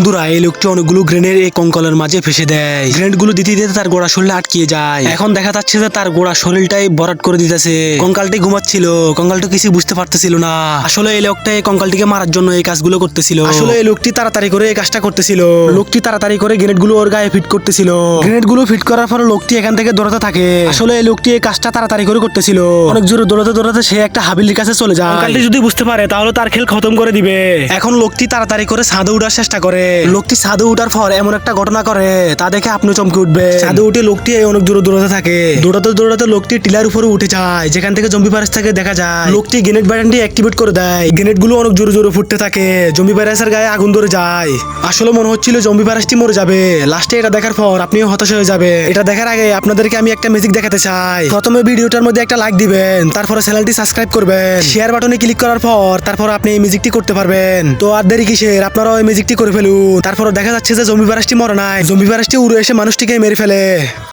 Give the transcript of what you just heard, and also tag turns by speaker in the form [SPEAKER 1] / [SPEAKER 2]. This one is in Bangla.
[SPEAKER 1] বন্ধুরা এই লোকটি অনেকগুলো গ্রেনেড এই কঙ্কালের মাঝে ফেসে দেয়। গ্রেনেড গুলো দিতে দিতে তার গোড়া শরীরে আটকিয়ে যায়। এখন দেখা যাচ্ছে যে তার গোড়া শরীরটাই ভরাট করে দিতেছে। কঙ্কালটি ঘুমাচ্ছিল, কঙ্কালটি কিছু বুঝতে পারতেছিল না। আসলে এই লোকটা এই কঙ্কালটিকে মারার জন্য এই কাজগুলো করতেছিল। আসলে এই লোকটি তাড়াতাড়ি করে এই কাজটা করতেছিল। লোকটি তাড়াতাড়ি করে গ্রেনেড গুলো ওর গায়ে ফিট করতেছিল। গ্রেনেড গুলো ফিট করার পর লোকটি এখান থেকে দৌড়াতে থাকে। আসলে এই লোকটি এই কাজটা তাড়াতাড়ি করে করতেছিল। অনেক জোরে দৌড়াতে দৌড়াতে সে একটা হাবিলির কাছে চলে যায়। কঙ্কালটি যদি বুঝতে পারে তাহলে তার খেল খতম করে দিবে। এখন লোকটি তাড়াতাড়ি করে ছাদে উঠার চেষ্টা করে। লোকটি ছাদে উঠার পর এমন একটা ঘটনা করে তা দেখে আপনি চমকে উঠবে। ছাদে উঠে লোকটি অনেক দূরে দৌড়াতে থাকে। দৌড়াতে দৌড়াতে লোকটি টিলার উপরে উঠে যায়, যেখান থেকে জম্বি ভাইরাস থেকে দেখা যায়। লোকটি গ্রেনেড বাটনটি অ্যাক্টিভেট করে দেয়। গ্রেনেড গুলো অনেক জোরে জোরে ফুটতে থাকে। জম্বি ভাইরাসের গায়ে আগুন ধরে যায়। আসলে মনে হচ্ছিল জম্বি ভাইরাসটি মরে যাবে। লাস্টে এটা দেখার পর আপনিও হতাশ হয়ে যাবে। এটা দেখার আগে আপনাদেরকে আমি একটা ম্যাজিক দেখাতে চাই। প্রথমে ভিডিওটার মধ্যে একটা লাইক দিবেন, তারপরে চ্যানেলটি সাবস্ক্রাইব করবেন, শেয়ার বাটনে ক্লিক করার পর তারপর আপনি এই ম্যাজিকটি করতে পারবেন। তো আর দেরি কিসের, আপনারাও এই ম্যাজিকটি করে ফেলুন। তারপর দেখা যাচ্ছে যে জম্বি ভাইরাসটি মরে নাই, জম্বি ভাইরাসটি উড়ে এসে মানুষটিকে মেরে ফেলে।